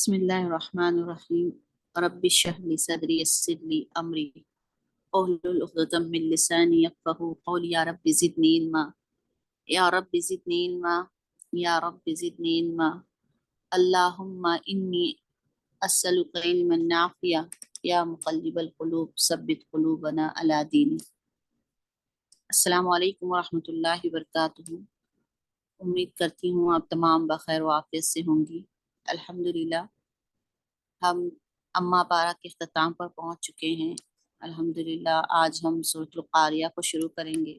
بسم اللہ الرحمن الرحیم رب اشرح لی صدری یسر لی امری واحلل عقدۃ من لسانی یفقهوا قولی یا رب زدنی علما یا رب زدنی علما یا رب زدنی علما اللہم انی اسألک علما نافعا یا مقلب القلوب ثبت قلوبنا علی دینک۔ السلام علیکم ورحمۃ اللہ وبرکاتہ۔ امید کرتی ہوں آپ تمام بخیر و عافیت سے ہوں گی۔ الحمدللہ ہم اما پارہ کے اختتام پر پہنچ چکے ہیں۔ الحمدللہ آج ہم سورۃ القاریہ کو شروع کریں گے۔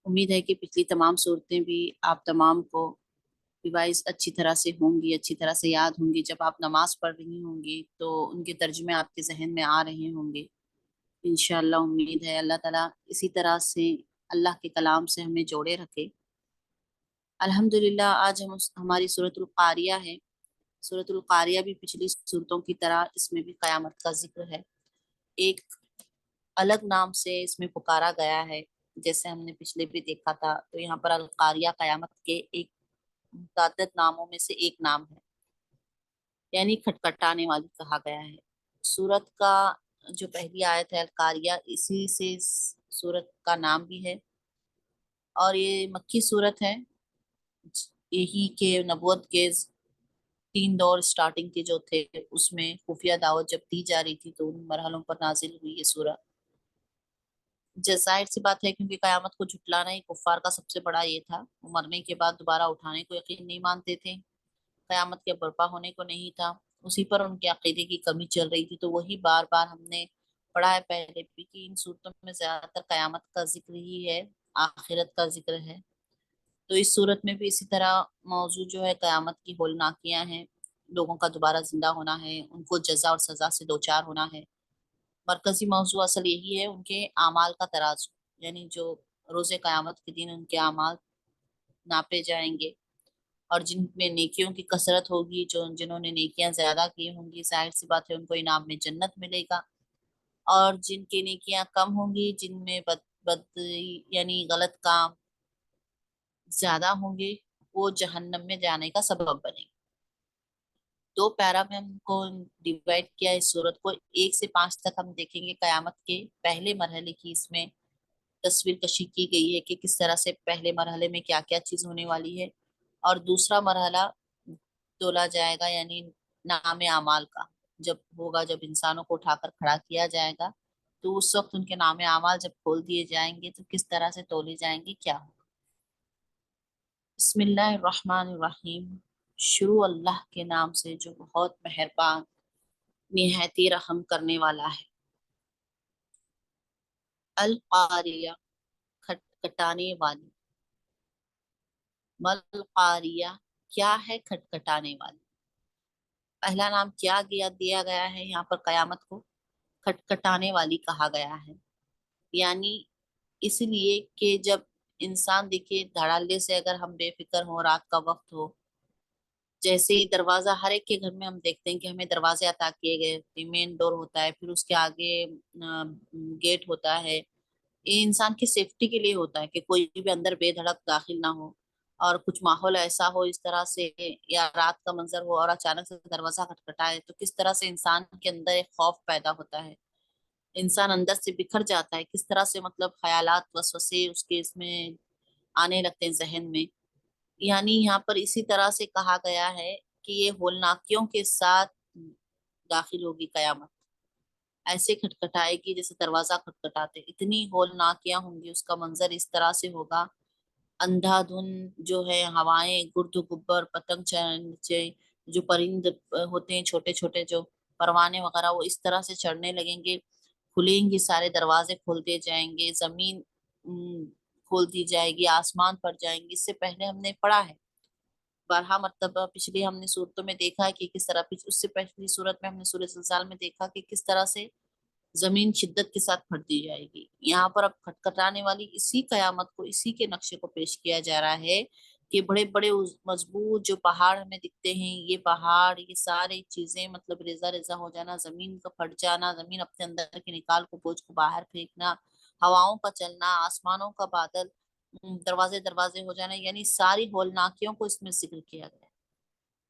امید ہے کہ پچھلی تمام صورتیں بھی آپ تمام کو ریوائز اچھی طرح سے ہوں گی، اچھی طرح سے یاد ہوں گی۔ جب آپ نماز پڑھ رہی ہوں گی تو ان کے ترجمے آپ کے ذہن میں آ رہے ہوں گے۔ انشاءاللہ امید ہے اللہ تعالیٰ اسی طرح سے اللہ کے کلام سے ہمیں جوڑے رکھے۔ الحمدللہ آج ہماری سورۃ القاریہ ہے۔ سورۃ القاریہ بھی پچھلی صورتوں کی طرح اس میں بھی قیامت کا ذکر ہے۔ ایک الگ نام سے اس میں پکارا گیا ہے، جیسے ہم نے پچھلے بھی دیکھا تھا۔ تو یہاں پر القاریہ قیامت کے ایک متعدد ناموں میں سے ایک نام ہے، یعنی کھٹکھٹانے والی کہا گیا ہے۔ سورت کا جو پہلی آیت ہے القاریہ، اسی سے سورت کا نام بھی ہے، اور یہ مکی سورت ہے۔ یہی کہ نبوت کے 3 دور سٹارٹنگ کے جو تھے اس میں خفیہ دعوت جب دی جا رہی تھی تو ان مرحلوں پر نازل ہوئی یہ سورہ۔ ظاہر سی بات ہے کیونکہ قیامت کو جھٹلانا ہی کفار کا سب سے بڑا یہ تھا۔ وہ مرنے کے بعد دوبارہ اٹھانے کو یقین نہیں مانتے تھے، قیامت کے برپا ہونے کو نہیں تھا، اسی پر ان کے عقیدے کی کمی چل رہی تھی۔ تو وہی بار بار ہم نے پڑھا ہے پہلے بھی کہ ان صورتوں میں زیادہ تر قیامت کا ذکر ہی ہے، آخرت کا ذکر ہے۔ تو اس صورت میں بھی اسی طرح موضوع جو ہے قیامت کی ہولناکیاں ہیں، لوگوں کا دوبارہ زندہ ہونا ہے، ان کو جزا اور سزا سے دوچار ہونا ہے۔ مرکزی موضوع اصل یہی ہے، ان کے اعمال کا ترازو، یعنی جو روز قیامت کے دن ان کے اعمال ناپے جائیں گے، اور جن میں نیکیوں کی کثرت ہوگی، جنہوں نے نیکیاں زیادہ کی ہوں گی، ظاہر سی بات ہے ان کو انعام میں جنت ملے گا، اور جن کی نیکیاں کم ہوں گی، جن میں بد یعنی غلط کام زیادہ ہوں گے، وہ جہنم میں جانے کا سبب بنے گی۔ 2 پیرا میں ہم کو ڈیوائڈ کیا اس صورت کو، 1 سے 5 تک ہم دیکھیں گے قیامت کے پہلے مرحلے کی اس میں تصویر کشی کی گئی ہے کہ کس طرح سے پہلے مرحلے میں کیا کیا چیز ہونے والی ہے، اور دوسرا مرحلہ تولا جائے گا یعنی نام اعمال کا جب ہوگا، جب انسانوں کو اٹھا کر کھڑا کیا جائے گا تو اس وقت ان کے نام اعمال جب کھول دیے جائیں گے تو کس طرح سے تولے جائیں گے، کیا ہوگا۔ بسم اللہ الرحمن الرحیم، شروع اللہ کے نام سے جو بہت مہربان نہایت ہی رحم کرنے والا ہے۔ القاریہ، کھٹکھٹانے والی۔ مل قاریہ، کیا ہے کھٹکھٹانے والی۔ پہلا نام کیا دیا گیا ہے یہاں پر قیامت کو، کھٹکھٹانے والی کہا گیا ہے، یعنی اس لیے کہ جب انسان دیکھے دھڑلے سے اگر ہم بے فکر ہوں، رات کا وقت ہو، جیسے ہی دروازہ ہر ایک کے گھر میں ہم دیکھتے ہیں کہ ہمیں دروازے عطا کیے گئے، مین ڈور ہوتا ہے، پھر اس کے آگے گیٹ ہوتا ہے، یہ انسان کی سیفٹی کے لیے ہوتا ہے کہ کوئی بھی اندر بے دھڑک داخل نہ ہو، اور کچھ ماحول ایسا ہو اس طرح سے، یا رات کا منظر ہو اور اچانک سے دروازہ کھٹکھٹائے تو کس طرح سے انسان کے اندر ایک خوف پیدا ہوتا ہے، انسان اندر سے بکھر جاتا ہے، کس طرح سے مطلب خیالات وسوسے اس کے اس میں آنے لگتے ہیں ذہن میں۔ یعنی یہاں پر اسی طرح سے کہا گیا ہے کہ یہ ہولناکیوں کے ساتھ داخل ہوگی قیامت، ایسے کھٹکھٹائے گی جیسے دروازہ کھٹکھٹاتے، اتنی ہولناکیاں ہوں گی، اس کا منظر اس طرح سے ہوگا، اندھا دھن جو ہے، ہوائیں، گرد گبر، پتنگ چڑھنے، جو پرند ہوتے ہیں چھوٹے چھوٹے جو پروانے وغیرہ، وہ اس طرح سے چڑھنے لگیں گے، کھلیں گی، سارے دروازے کھولتے جائیں گے، زمین کھول دی جائے گی، آسمان پر جائیں گی۔ اس سے پہلے ہم نے پڑھا ہے 12 مرتبہ، پچھلی ہم نے صورتوں میں دیکھا ہے کہ کس طرح، اس سے پہلی صورت میں ہم نے سورہ زلزال میں دیکھا کہ کس طرح سے زمین شدت کے ساتھ پھٹ دی جائے گی۔ یہاں پر اب کھٹکھٹانے والی اسی قیامت کو، اسی کے نقشے کو پیش کیا جا رہا ہے کہ بڑے بڑے مضبوط جو پہاڑ ہمیں دکھتے ہیں، یہ پہاڑ، یہ ساری چیزیں مطلب ریزہ ریزہ ہو جانا، زمین کا پھٹ جانا، زمین اپنے اندر کے نکال کو بوجھ کو باہر پھینکنا، ہواؤں کا چلنا، آسمانوں کا بادل، دروازے ہو جانا، یعنی ساری ہولناکیوں کو اس میں ذکر کیا گیا ہے۔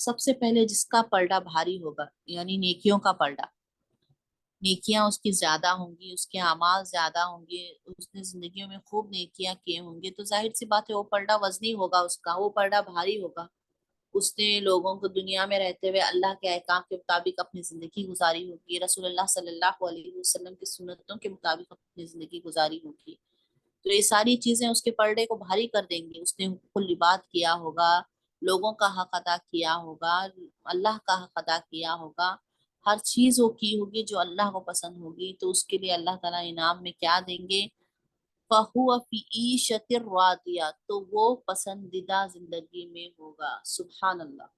سب سے پہلے جس کا پلڑا بھاری ہوگا یعنی نیکیوں کا پلڑا، نیکیاں اس کی زیادہ ہوں گی، اس کے اعمال زیادہ ہوں گے، اس نے زندگیوں میں خوب نیکیاں کیے ہوں گے، تو ظاہر سی بات ہے وہ پلڑا وزنی ہوگا، اس کا وہ پلڑا بھاری ہوگا۔ اس نے لوگوں کو دنیا میں رہتے ہوئے اللہ کے احکام کے مطابق اپنی زندگی گزاری ہوگی، رسول اللہ صلی اللہ علیہ وسلم کی سنتوں کے مطابق اپنی زندگی گزاری ہوگی، تو یہ ساری چیزیں اس کے پلڑے کو بھاری کر دیں گے۔ اس نے حقوق العباد کیا ہوگا، لوگوں کا حق ادا کیا ہوگا، اللہ کا حق ادا کیا ہوگا، ہر چیز وہ کی ہوگی جو اللہ کو پسند ہوگی، تو اس کے لیے اللہ تعالیٰ انعام میں کیا دیں گے؟ فَهُوَ فِي عِيشَةٍ رَاضِيَةٍ، تو وہ پسندیدہ زندگی میں ہوگا۔ سبحان اللہ۔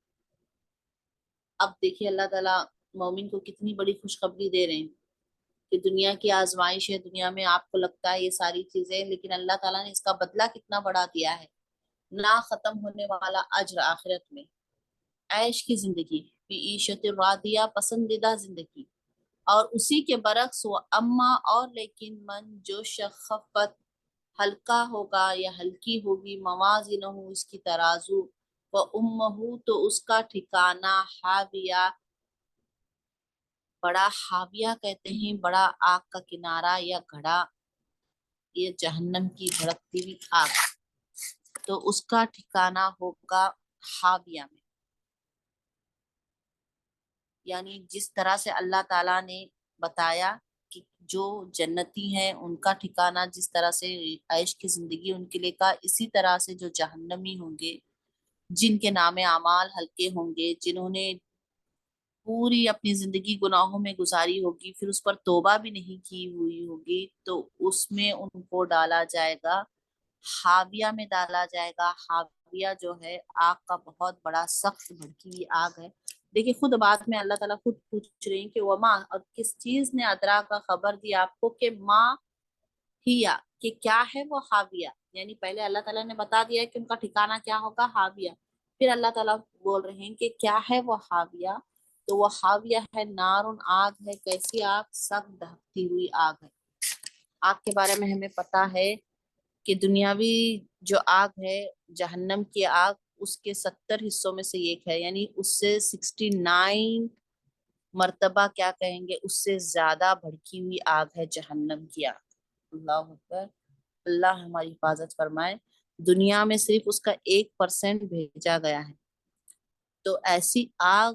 اب دیکھیے اللہ تعالیٰ مومن کو کتنی بڑی خوشخبری دے رہے ہیں کہ دنیا کی آزمائش ہے، دنیا میں آپ کو لگتا ہے یہ ساری چیزیں، لیکن اللہ تعالیٰ نے اس کا بدلہ کتنا بڑا دیا ہے، نہ ختم ہونے والا اجر آخرت میں، عیش کی زندگی، فی عیشت راضیہ، پسندیدہ زندگی۔ اور اسی کے برعکس وہ اما اور لیکن من جو شخفت ہلکا ہوگا یا ہلکی ہوگی، موازنہ اس کی ترازو، و امہ تو اس کا ٹھکانہ، حاویہ، بڑا حاویہ کہتے ہیں بڑا آگ کا کنارہ یا گھڑا، یہ جہنم کی بھڑکتی ہوئی آگ، تو اس کا ٹھکانہ ہوگا حاویہ میں۔ یعنی جس طرح سے اللہ تعالیٰ نے بتایا کہ جو جنتی ہیں ان کا ٹھکانہ جس طرح سے عیش کی زندگی ان کے لیے کا، اسی طرح سے جو جہنمی ہوں گے، جن کے نام اعمال ہلکے ہوں گے، جنہوں نے پوری اپنی زندگی گناہوں میں گزاری ہوگی، پھر اس پر توبہ بھی نہیں کی ہوئی ہوگی، تو اس میں ان کو ڈالا جائے گا، حاویہ میں ڈالا جائے گا۔ حاویہ جو ہے آگ کا بہت بڑا سخت بھڑکی ہوئی آگ ہے۔ دیکھیں خود بعد میں اللہ تعالیٰ خود پوچھ رہے ہیں کہ وما، اور کس چیز نے ادرا کا خبر دیا آپ کو کہ ماں ہیا، کہ کیا ہے وہ حاویہ، یعنی پہلے اللہ تعالیٰ نے بتا دیا کہ ان کا ٹھکانہ کیا ہوگا، حاویہ، پھر اللہ تعالیٰ بول رہے ہیں کہ کیا ہے وہ حاویہ، تو وہ حاویہ ہے نارن، آگ ہے، کیسی آگ؟ سخت دہکتی ہوئی آگ ہے۔ آگ کے بارے میں ہمیں پتا ہے کہ دنیاوی جو آگ ہے جہنم کی آگ، اس کے 70 حصوں میں سے ایک ہے، یعنی اس سے 69 مرتبہ کیا کہیں گے، اس سے زیادہ بھڑکی ہوئی آگ ہے جہنم کی آگ۔ اللہ اکبر، اللہ ہماری حفاظت فرمائے۔ دنیا میں صرف اس کا 1% بھیجا گیا ہے، تو ایسی آگ،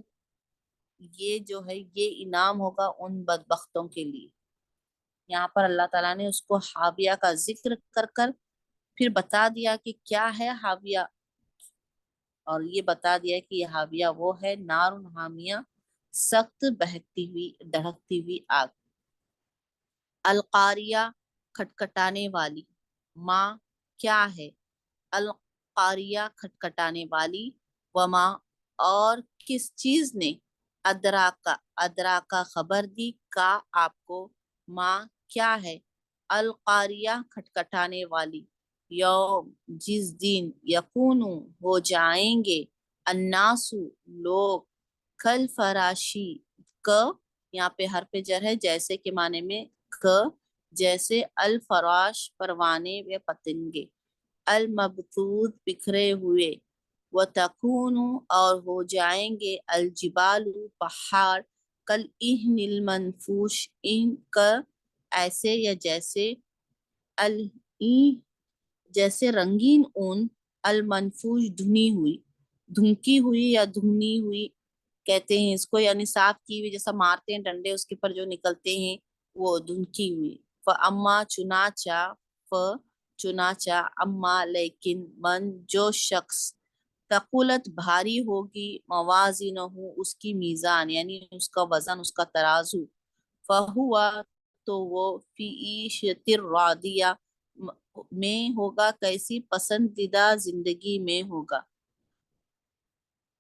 یہ جو ہے یہ انعام ہوگا ان بدبختوں کے لیے۔ یہاں پر اللہ تعالیٰ نے اس کو حاویہ کا ذکر کر کر پھر بتا دیا کہ کیا ہے حاویہ، اور یہ بتا دیا کہ یہ حاویہ وہ ہے نار حامیہ، سخت بہکتی ہوئی دہکتی ہوئی آگ۔ القاریہ، کھٹکھٹانے والی، ماں کیا ہے، القاریہ کھٹکھٹانے والی، وما اور کس چیز نے، ادراکا خبر دی، کا آپ کو، ماں کیا ہے، القاریہ کھٹکھٹانے والی، یوم جس دن، یکونو ہو جائیں گے، الناسو لوگ، کل فراشی، ک یہاں پہ حرف جر ہے جیسے کے معنی میں، ک جیسے، الفراش پروانے و پتنگے، المبثوث بکھرے ہوئے، وتکون اور ہو جائیں گے، الجبال پہاڑ، کل اہن المنفوش ان کا ایسے یا جیسے، جیسے رنگین اون، المنفوش دھنی ہوئی، دھنکی ہوئی یا دھنی ہوئی کہتے ہیں اس کو، یعنی صاف کی ہوئی، جیسا مارتے ہیں ڈنڈے اس کے پر جو نکلتے ہیں وہ دھنکی ہوئی۔ فَأَمَّا چنانچہ اما لیکن من جو شخص، ثقلت بھاری ہوگی، موازینہ اس کی میزان یعنی اس کا وزن، اس کا ترازو، فَهُوَ تو وہ فی عیشۃ راضیہ میں ہوگا، کیسی پسندیدہ زندگی میں ہوگا۔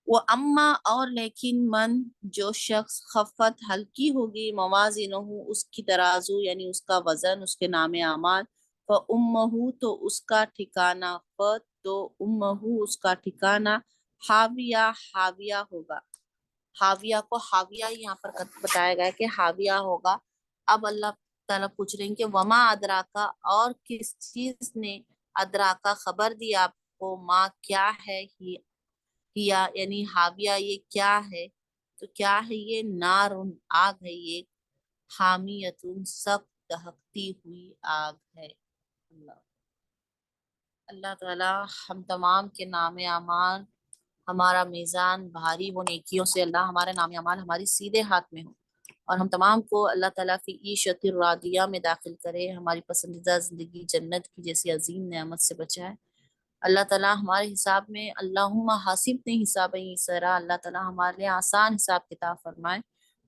وہ اما اور لیکن من جو شخص، خفت ہلکی ہوگی، موازنہ اس کی ترازو یعنی اس کا وزن، اس کے نام اعمال، فامہ تو اس کا ٹھکانہ، تو امہ اس کا ٹھکانہ، حاویہ حاویہ ہوگا۔ حاویہ کو حاویہ یہاں پر بتایا گیا کہ حاویہ ہوگا۔ اب اللہ تعالیٰ پوچھ رہے ہیں کہ وما ادراکا اور کس چیز نے، ادراکا خبر دی آپ کو، ماں کیا ہے، ہیا یعنی حاویہ یہ کیا ہے، تو کیا ہے یہ نارن آگ ہے، یہ حامیتن سخت دہکتی ہوئی آگ ہے۔ اللہ اللہ تعالی ہم تمام کے نام اعمال، ہمارا میزان بھاری ہو نیکیوں سے، اللہ ہمارے نام اعمال ہماری سیدھے ہاتھ میں ہو، اور ہم تمام کو اللہ تعالیٰ فی عیشت راضیہ میں داخل کرے، ہماری پسندیدہ زندگی جنت کی جیسی عظیم نعمت سے بچائے۔ اللہ تعالیٰ ہمارے حساب میں اللہم حاسبنی حسابا یسرا، اللہ تعالیٰ ہمارے لیے آسان حساب کتاب فرمائے،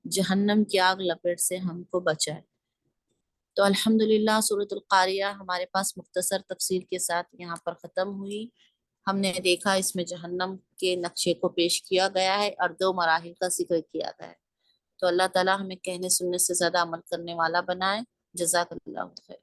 جہنم کی آگ لپیٹ سے ہم کو بچائے۔ تو الحمدللہ سورۃ القاریہ ہمارے پاس مختصر تفصیل کے ساتھ یہاں پر ختم ہوئی۔ ہم نے دیکھا اس میں جہنم کے نقشے کو پیش کیا گیا ہے اور 2 مراحل کا ذکر کیا گیا ہے۔ تو اللہ تعالیٰ ہمیں کہنے سننے سے زیادہ عمل کرنے والا بنائے۔ جزاک اللہ خیر۔